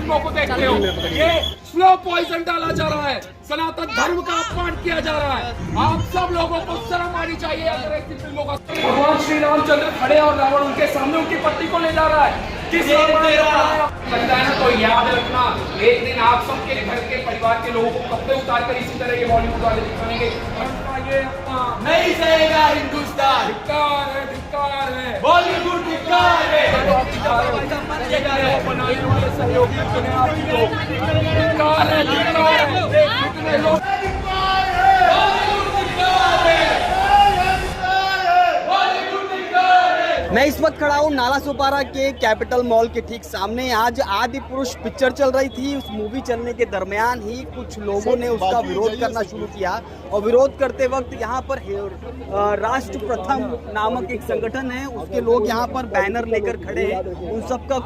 फिल्मों को देखते हो, ये स्लो पॉइजन डाला जा रहा है, सनातन धर्म का अपमान किया जा रहा है। आप सब लोगों को शर्म आनी चाहिए अगर ऐसी फिल्मों का। भगवान श्री रामचंद्र खड़े और रावण उनके सामने उनकी पत्नी को ले जा रहा है। किस लगता है ना, तो याद रखना, एक दिन आप सबके घर के परिवार के लोगों को कपड़े उतार कर इसी तरह ये बॉलीवुड वाले दिखाएंगे। ये नहीं सहेगा हिंदुस्तान। धिक्कार है बॉलीवुड धिक्कार है। बनाने वाले सहयोगी चुने आपको धिक्कार है, कितने लोग मैं इस वक्त खड़ा हूँ नाला सोपारा के कैपिटल मॉल के ठीक सामने। आज आदि पुरुष पिक्चर चल रही थी। उस मूवी चलने के दरमियान ही कुछ लोगों ने उसका विरोध करना शुरू किया और विरोध करते वक्त यहाँ पर राष्ट्र प्रथम नामक एक संगठन है, उसके लोग यहाँ पर बैनर लेकर खड़े हैं। उन सबका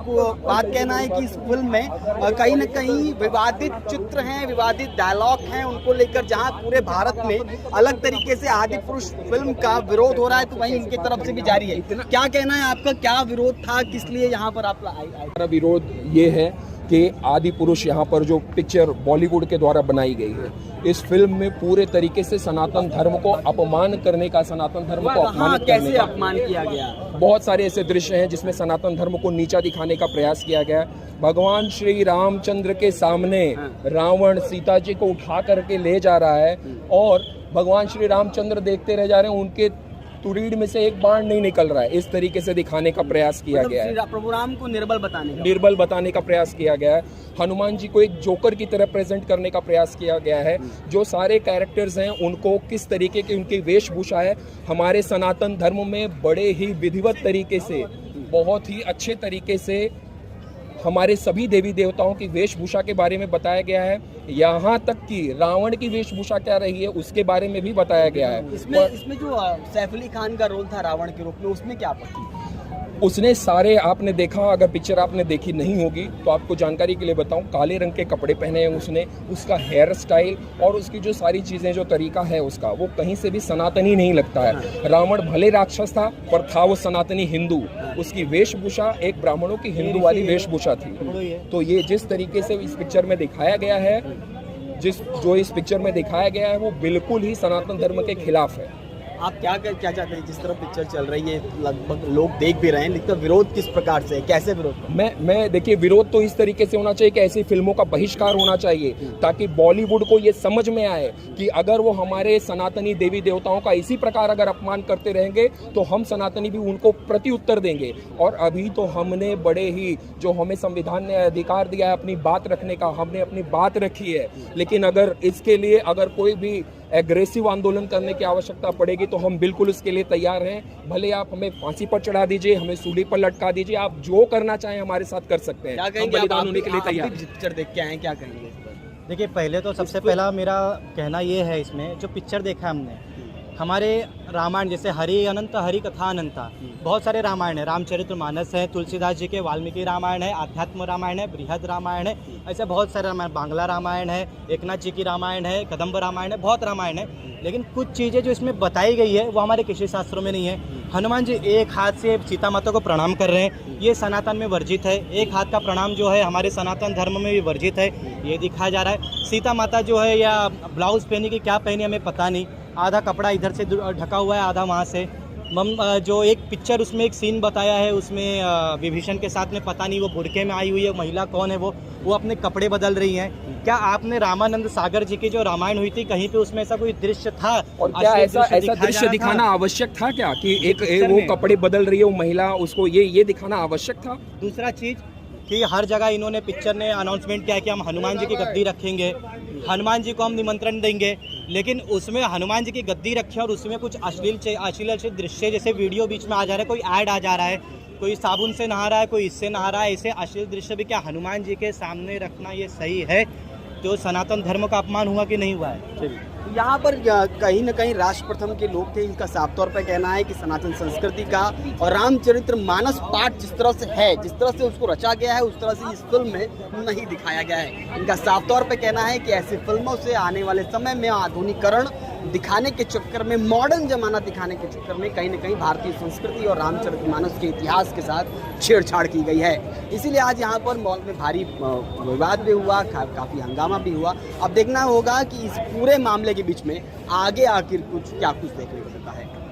बात कहना है कि इस फिल्म में कहीं न कहीं विवादित चित्र हैं, विवादित डायलॉग हैं, उनको लेकर जहाँ पूरे भारत में अलग तरीके से आदि पुरुष फिल्म का विरोध हो रहा है, तो वहीं उनकी तरफ से भी जारी है। क्या कहना है आपका, क्या विरोध था, किस लिए यहाँ पर आप आए? हमारा विरोध ये है कि आदि पुरुष यहाँ पर जो पिक्चर बॉलीवुड के द्वारा बनाई गई है, इस फिल्म में पूरे तरीके से सनातन धर्म को अपमान करने का, सनातन धर्म को अपमानित करने का अपमान किया गया। बहुत सारे ऐसे दृश्य हैं जिसमें सनातन धर्म को नीचा दिखाने का प्रयास किया गया है। भगवान श्री रामचंद्र के सामने रावण सीता जी को उठा करके ले जा रहा है और भगवान श्री रामचंद्र देखते रह जा रहे हैं, उनके तुरीड़ में से एक बाण नहीं निकल रहा है। इस तरीके से दिखाने का प्रयास किया गया है। प्रभु राम को निर्बल बताने का प्रयास किया गया है। हनुमान जी को एक जोकर की तरह प्रेजेंट करने का प्रयास किया गया है। जो सारे कैरेक्टर्स हैं उनको किस तरीके की उनकी वेशभूषा है, हमारे सनातन धर्म में बड़े ही विधिवत तरीके से, बहुत ही अच्छे तरीके से हमारे सभी देवी देवताओं की वेशभूषा के बारे में बताया गया है। यहाँ तक कि रावण की वेशभूषा क्या रही है उसके बारे में भी बताया गया है। इसमें जो सैफ अली खान का रोल था रावण के रूप में, उसमें क्या आपत्ति? उसने सारे, आपने देखा, अगर पिक्चर आपने देखी नहीं होगी तो आपको जानकारी के लिए बताऊं, काले रंग के कपड़े पहने हैं उसने, उसका हेयर स्टाइल और उसकी जो सारी चीज़ें, जो तरीका है उसका, वो कहीं से भी सनातनी नहीं लगता है। रावण भले राक्षस था पर था वो सनातनी हिंदू। उसकी वेशभूषा एक ब्राह्मणों की हिंदू वाली वेशभूषा थी। तो ये जिस तरीके से इस पिक्चर में दिखाया गया है, जो इस पिक्चर में दिखाया गया है वो बिल्कुल ही सनातन धर्म के खिलाफ है। आप क्या चाहते हैं, जिस तरह पिक्चर चल रही है लगभग लोग देख भी रहे हैं, लेकिन विरोध किस प्रकार से, कैसे विरोध? मैं देखिए, विरोध तो इस तरीके से होना चाहिए कि ऐसी फिल्मों का बहिष्कार होना चाहिए ताकि बॉलीवुड को ये समझ में आए कि अगर वो हमारे सनातनी देवी देवताओं का इसी प्रकार अगर अपमान करते रहेंगे तो हम सनातनी भी उनको प्रति उत्तर देंगे। और अभी तो हमने बड़े ही, जो हमें संविधान ने अधिकार दिया है अपनी बात रखने का, हमने अपनी बात रखी है। लेकिन अगर इसके लिए अगर कोई भी एग्रेसिव आंदोलन करने की आवश्यकता पड़ेगी तो हम बिल्कुल उसके लिए तैयार हैं। भले आप हमें फांसी पर चढ़ा दीजिए, हमें सूली पर लटका दीजिए, आप जो करना चाहें हमारे साथ कर सकते हैं। हम बलिदान होने के लिए तैयार हैं। पिक्चर देख के आए, क्या कहेंगे? देखिए, पहले तो सबसे पहला मेरा कहना ये है, इसमें जो पिक्चर देखा हमने, हमारे रामायण जैसे हरि अनंत हरि कथा अनंता, बहुत सारे रामायण है, रामचरितमानस है, तुलसीदास जी के वाल्मीकि रामायण है, आध्यात्म रामायण है, बृहद रामायण है, ऐसे बहुत सारे रामायण, बांग्ला रामायण है, एकनाथ जी की रामायण है, कदम्ब रामायण है, बहुत रामायण है। लेकिन कुछ चीज़ें जो इसमें बताई गई है वो हमारे कृषि शास्त्रों में नहीं है। हनुमान जी एक हाथ से सीता माता को प्रणाम कर रहे हैं, ये सनातन में वर्जित है। एक हाथ का प्रणाम जो है हमारे सनातन धर्म में भी वर्जित है, ये दिखाया जा रहा है। सीता माता जो है या ब्लाउज पहनी कि क्या पहनी हमें पता नहीं, आधा कपड़ा इधर से ढका हुआ है, आधा वहाँ से। जो एक पिक्चर उसमें एक सीन बताया है, उसमें विभीषण के साथ में पता नहीं वो बुरके में आई हुई है महिला कौन है, वो अपने कपड़े बदल रही हैं। क्या आपने रामानंद सागर जी की जो रामायण हुई थी, कहीं पे उसमें ऐसा कोई दृश्य था? और क्या ऐसा दृश्य दिखाना आवश्यक था क्या कि एक वो कपड़े बदल रही है वो महिला, उसको ये दिखाना आवश्यक था? दूसरा चीज कि हर जगह इन्होंने पिक्चर ने अनाउंसमेंट किया कि हम हनुमान जी की गद्दी रखेंगे, हनुमान जी को हम निमंत्रण देंगे, लेकिन उसमें हनुमान जी की गद्दी रखे और उसमें कुछ अश्लील दृश्य जैसे वीडियो बीच में आ जा रहा है, कोई ऐड आ जा रहा है, कोई साबुन से नहा रहा है, कोई इससे नहा रहा है, ऐसे अश्लील दृश्य भी क्या हनुमान जी के सामने रखना ये सही है? तो सनातन धर्म का अपमान हुआ कि नहीं हुआ है? यहाँ पर कहीं न कहीं राष्ट्र प्रथम के लोग थे, इनका साफ तौर पर कहना है कि सनातन संस्कृति का और रामचरित्र मानस पाठ जिस तरह से है, जिस तरह से उसको रचा गया है, उस तरह से इस फिल्म में नहीं दिखाया गया है। इनका साफ तौर पर कहना है कि ऐसी फिल्मों से आने वाले समय में आधुनिकीकरण दिखाने के चक्कर में, मॉडर्न जमाना दिखाने के चक्कर में कहीं ना कहीं भारतीय संस्कृति और रामचरितमानस के इतिहास के साथ छेड़छाड़ की गई है। इसीलिए आज यहाँ पर मॉल में भारी विवाद भी हुआ, काफ़ी हंगामा भी हुआ। अब देखना होगा कि इस पूरे मामले के बीच में आगे आखिर क्या कुछ देखने को मिलता है।